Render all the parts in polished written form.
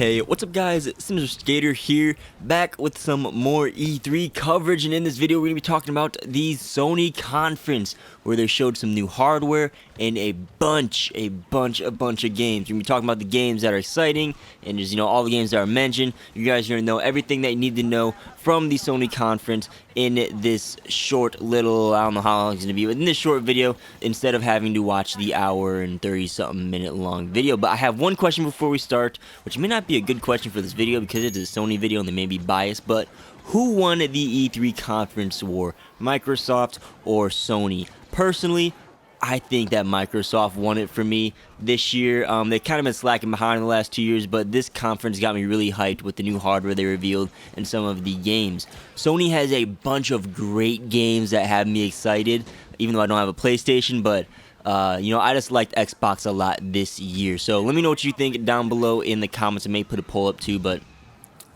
Hey, what's up guys, it's Mr. Skater here, back with some more E3 coverage, and in this video we're going to be talking about the Sony conference, where they showed some new hardware and a bunch of games. We're going to be talking about the games that are exciting, and just, all the games that are mentioned. You guys are going to know everything that you need to know from the Sony conference in this short little, I don't know how long it's going to be, but in this short video, instead of having to watch the hour and 30-something minute long video. But I have one question before we start, which may not be a good question for this video because it's a Sony video and they may be biased, but who won the E3 conference war, Microsoft or Sony? Personally, I think that Microsoft won it for me this year. They've kind of been slacking behind in the last 2 years, but this conference got me really hyped with the new hardware they revealed and some of the games. Sony has a bunch of great games that have me excited, even though I don't have a PlayStation, but I just liked Xbox a lot this year. So let me know what you think down below in the comments. I may put a poll up too, but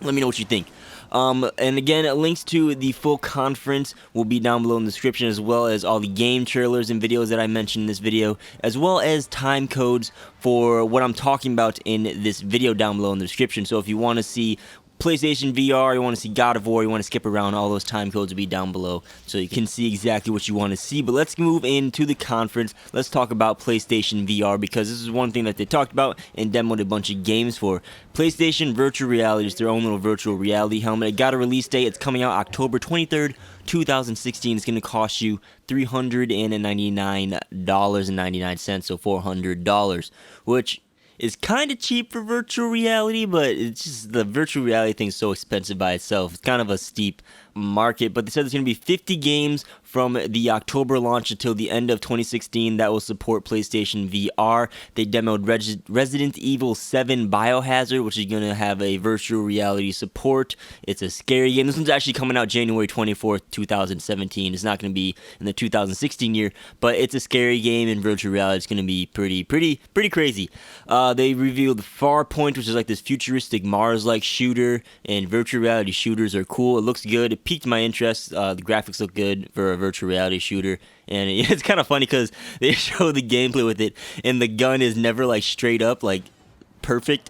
let me know what you think. And again, links to the full conference will be down below in the description, as well as all the game trailers and videos that I mentioned in this video, as well as time codes for what I'm talking about in this video down below in the description. So if you want to see PlayStation VR, you want to see God of War, you want to skip around, all those time codes will be down below so you can see exactly what you want to see. But let's move into the conference. Let's talk about PlayStation VR, because this is one thing that they talked about and demoed a bunch of games for. PlayStation Virtual Reality is their own little virtual reality helmet. It got a release date. It's coming out October 23rd, 2016. It's going to cost you $399.99, so $400, which is kind of cheap for virtual reality, but it's just the virtual reality thing's so expensive by itself. It's kind of a steep market, but they said there's going to be 50 games from the October launch until the end of 2016 that will support PlayStation VR. They demoed Resident Evil 7 Biohazard, which is going to have a virtual reality support. It's a scary game. This one's actually coming out January 24th, 2017. It's not going to be in the 2016 year, but it's a scary game in virtual reality. It's going to be pretty crazy. They revealed Farpoint, which is like this futuristic Mars-like shooter, and virtual reality shooters are cool. It looks good. It piqued my interest. The graphics look good for a virtual reality shooter, and it's kind of funny because they show the gameplay with it, and the gun is never like straight up, like perfect.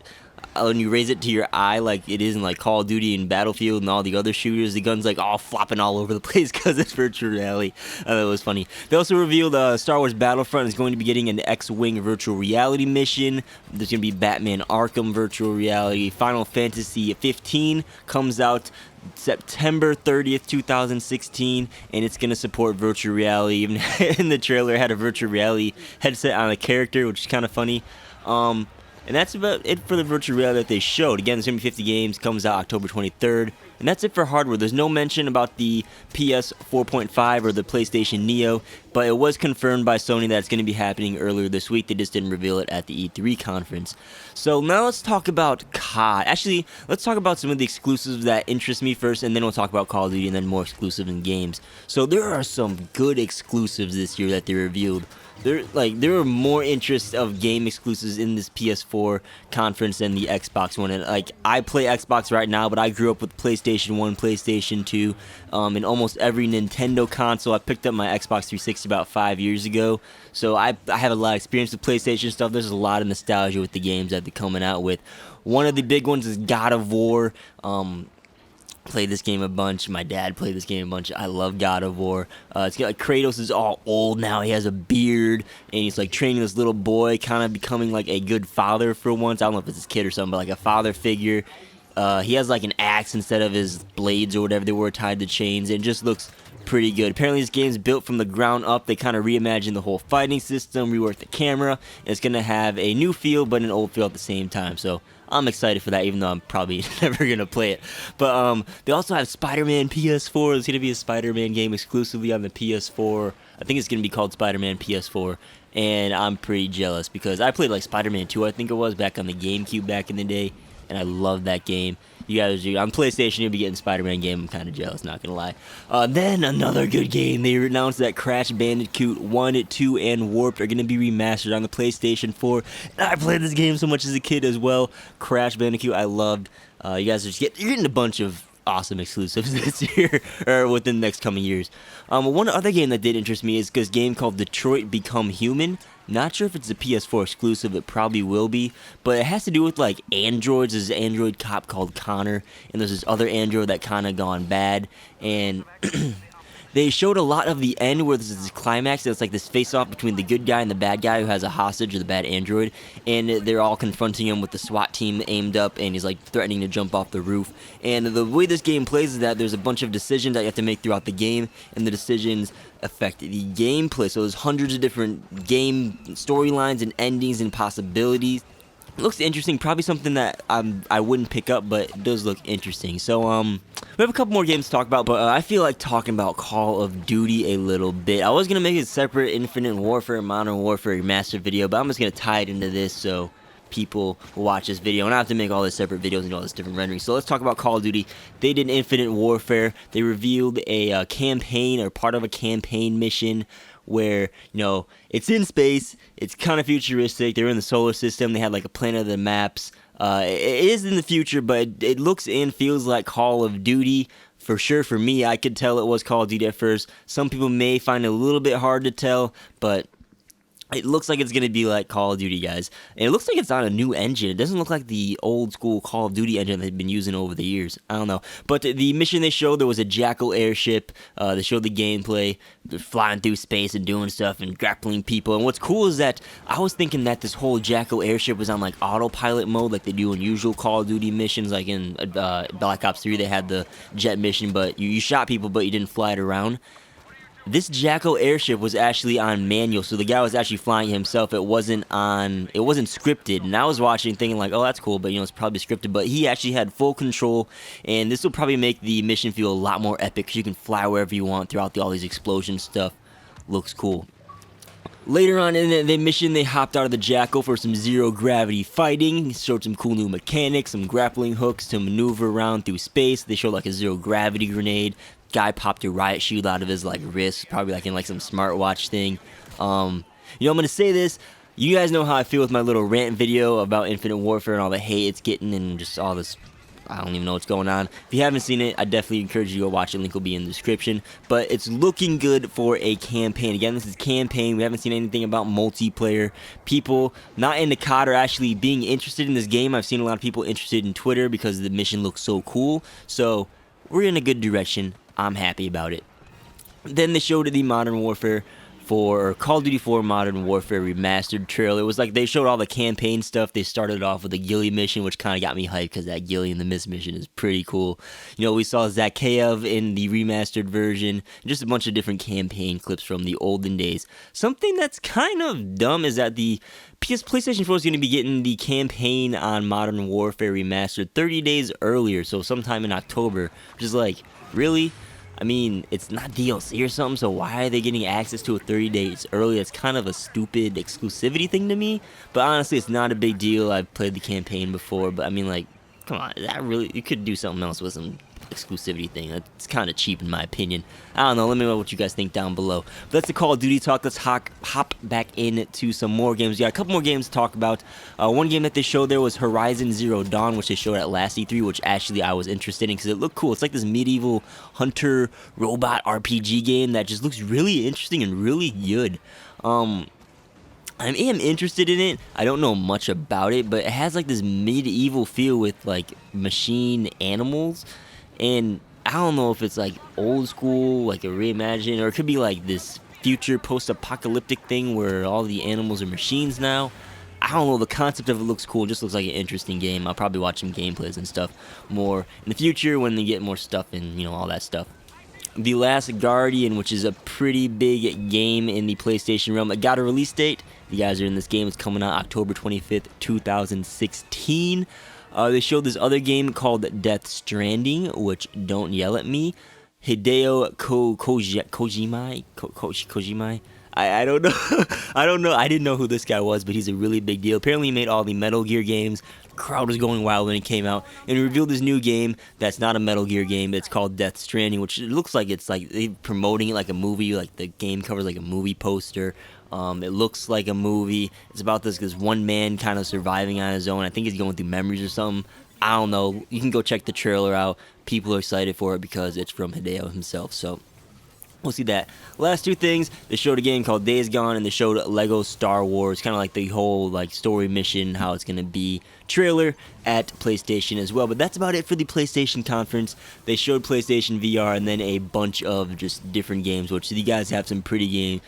When you raise it to your eye, like it is in like Call of Duty and Battlefield and all the other shooters, the gun's like all flopping all over the place because it's virtual reality. It was funny. They also revealed Star Wars Battlefront is going to be getting an X-Wing virtual reality mission. There's going to be Batman Arkham virtual reality. Final Fantasy 15 comes out September 30th, 2016, and it's going to support virtual reality. Even in the trailer, it had a virtual reality headset on the character, which is kind of funny. And that's about it for the virtual reality that they showed. Again, there's going to be 50 games, comes out October 23rd. And that's it for hardware. There's no mention about the PS4.5 or the PlayStation Neo, but it was confirmed by Sony that it's going to be happening earlier this week. They just didn't reveal it at the E3 conference. So now let's talk about COD. Actually, let's talk about some of the exclusives that interest me first, and then we'll talk about Call of Duty and then more exclusive in games. So there are some good exclusives this year that they revealed. There are more interest of game exclusives in this PS4 conference than the Xbox one. And I play Xbox right now, but I grew up with PlayStation 1, PlayStation 2, and almost every Nintendo console. I picked up my Xbox 360 about 5 years ago, so I have a lot of experience with PlayStation stuff. There's a lot of nostalgia with the games that they're coming out with. One of the big ones is God of War. Played this game a bunch. My dad played this game a bunch. I love God of War. It's got Kratos is all old now. He has a beard, and he's like training this little boy, kind of becoming like a good father for once. I don't know if it's his kid or something, but like a father figure. He has like an axe instead of his blades or whatever they were tied to chains. It just looks pretty good. Apparently this game's built from the ground up. They kind of reimagined the whole fighting system, reworked the camera, and it's going to have a new feel but an old feel at the same time. So I'm excited for that, even though I'm probably never going to play it. But they also have Spider-Man PS4. There's going to be a Spider-Man game exclusively on the PS4. I think it's going to be called Spider-Man PS4. And I'm pretty jealous because I played like Spider-Man 2, I think it was, back on the GameCube back in the day. And I love that game. You guys, on PlayStation, you'll be getting Spider-Man game. I'm kind of jealous, not going to lie. Then another good game. They announced that Crash Bandicoot 1, 2, and Warped are going to be remastered on the PlayStation 4. And I played this game so much as a kid as well. Crash Bandicoot, I loved. You guys are you're getting a bunch of awesome exclusives this year or within the next coming years. One other game that did interest me is this game called Detroit Become Human. Not sure if it's a PS4 exclusive, it probably will be, but it has to do with like androids. There's an android cop called Connor, and there's this other android that kind of gone bad, and they showed a lot of the end where there's this climax. It's like this face-off between the good guy and the bad guy who has a hostage, or the bad android, and they're all confronting him with the SWAT team aimed up, and he's like threatening to jump off the roof. And the way this game plays is that there's a bunch of decisions that you have to make throughout the game, and the decisions affect the gameplay. So there's hundreds of different game storylines and endings and possibilities. It looks interesting, probably something that I wouldn't pick up, but it does look interesting. So, we have a couple more games to talk about, but I feel like talking about Call of Duty a little bit. I was going to make a separate Infinite Warfare, Modern Warfare Remastered video, but I'm just going to tie it into this so people will watch this video, and I have to make all these separate videos and all this different rendering. So let's talk about Call of Duty. They did Infinite Warfare. They revealed a campaign, or part of a campaign mission, where, you know, it's in space, it's kind of futuristic, they're in the solar system, they had like a plan of the maps. It is in the future, but it looks and feels like Call of Duty. For sure, for me, I could tell it was Call of Duty at first. Some people may find it a little bit hard to tell, but it looks like it's going to be like Call of Duty, guys. And it looks like it's on a new engine. It doesn't look like the old school Call of Duty engine they've been using over the years. I don't know. But the mission they showed, there was a Jackal airship. They showed the gameplay. They're flying through space and doing stuff and grappling people. And what's cool is that I was thinking that this whole Jackal airship was on like autopilot mode, like they do in usual Call of Duty missions. Like in Black Ops 3, they had the jet mission, but you shot people, but you didn't fly it around. This Jackal airship was actually on manual, so the guy was actually flying himself. It wasn't scripted, and I was watching thinking like, oh, that's cool, but you know, it's probably scripted, but he actually had full control, and this will probably make the mission feel a lot more epic, because you can fly wherever you want throughout all these explosion stuff. Looks cool. Later on in the mission, they hopped out of the Jackal for some zero-gravity fighting. Showed some cool new mechanics, some grappling hooks to maneuver around through space. They showed like a zero-gravity grenade. Guy popped a riot shield out of his like wrist, probably like in like some smartwatch thing. You know, I'm gonna say this. You guys know how I feel with my little rant video about Infinite Warfare and all the hate it's getting and just all this. I don't even know what's going on. If you haven't seen it, I definitely encourage you to go watch it. Link will be in the description. But it's looking good for a campaign. Again, this is campaign. We haven't seen anything about multiplayer. People not in the COD are actually being interested in this game. I've seen a lot of people interested in Twitter because the mission looks so cool. So we're in a good direction. I'm happy about it. Then they showed the Modern Warfare for Call of Duty 4 Modern Warfare Remastered trailer. It was like they showed all the campaign stuff. They started off with the Ghillie mission, which kind of got me hyped because that Ghillie in the Mist mission is pretty cool. You know, we saw Zakhaev in the remastered version, just a bunch of different campaign clips from the olden days. Something that's kind of dumb is that the PlayStation 4 is going to be getting the campaign on Modern Warfare Remastered 30 days earlier, so sometime in October, which is like, really? I mean, it's not DLC or something, so why are they getting access to it 30 days early? It's kind of a stupid exclusivity thing to me, but honestly, it's not a big deal. I've played the campaign before, but I mean, like, come on, is that really, you could do something else with some exclusivity thing. It's kind of cheap in my opinion. I don't know, let me know what you guys think down below. But that's the Call of Duty talk. Let's hop back into some more games. We got a couple more games to talk about. One game that they showed there was Horizon Zero Dawn, which they showed at last E3, which actually I was interested in because it looked cool. It's like this medieval hunter robot RPG game that just looks really interesting and really good. I am interested in it. I don't know much about it, but it has like this medieval feel with like machine animals. And I don't know if it's like old school, like a reimagining, or it could be like this future post-apocalyptic thing where all the animals are machines now. I don't know, the concept of it looks cool. It just looks like an interesting game. I'll probably watch some gameplays and stuff more in the future when they get more stuff and, you know, all that stuff. The Last Guardian, which is a pretty big game in the PlayStation realm. It got a release date. You guys are in this game. It's coming out October 25th, 2016. They showed this other game called Death Stranding, which, don't yell at me. Hideo Kojima. I don't know. I don't know. I didn't know who this guy was, but he's a really big deal. Apparently, he made all the Metal Gear games. The crowd was going wild when it came out, and he revealed this new game that's not a Metal Gear game. It's called Death Stranding, which it looks like it's like they promoting it like a movie. Like the game covers like a movie poster. It looks like a movie. It's about this one man kind of surviving on his own. I think he's going through memories or something. I don't know. You can go check the trailer out. People are excited for it because it's from Hideo himself. So we'll see that. Last two things, they showed a game called Days Gone, and they showed Lego Star Wars, kind of like the whole like story mission, how it's gonna be trailer at PlayStation as well. But that's about it for the PlayStation conference. They showed PlayStation VR and then a bunch of just different games, which you guys have some pretty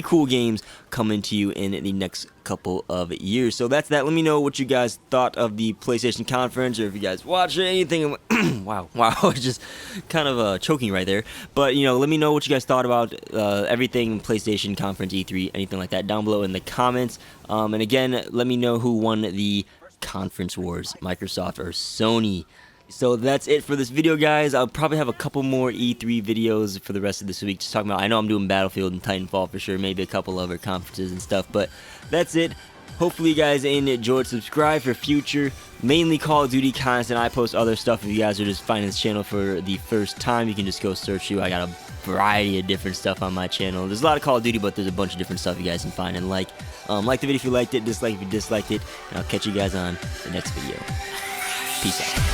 cool games coming to you in the next couple of years. So that's that. Let me know what you guys thought of the PlayStation conference, or if you guys watched anything. wow, I was just kind of choking right there. But let me know what you guys thought about everything PlayStation conference, E3, anything like that down below in the comments. And again, let me know who won the conference wars, Microsoft or Sony. So that's it for this video, guys. I'll probably have a couple more E3 videos for the rest of this week, just talking about, I know I'm doing Battlefield and Titanfall for sure, maybe a couple other conferences and stuff, but that's it. Hopefully you guys enjoyed. Subscribe for future, mainly Call of Duty content. I post other stuff. If you guys are just finding this channel for the first time, you can just go search through. I got a variety of different stuff on my channel. There's a lot of Call of Duty, but there's a bunch of different stuff you guys can find and like. Like the video if you liked it, dislike if you disliked it, and I'll catch you guys on the next video. Peace out.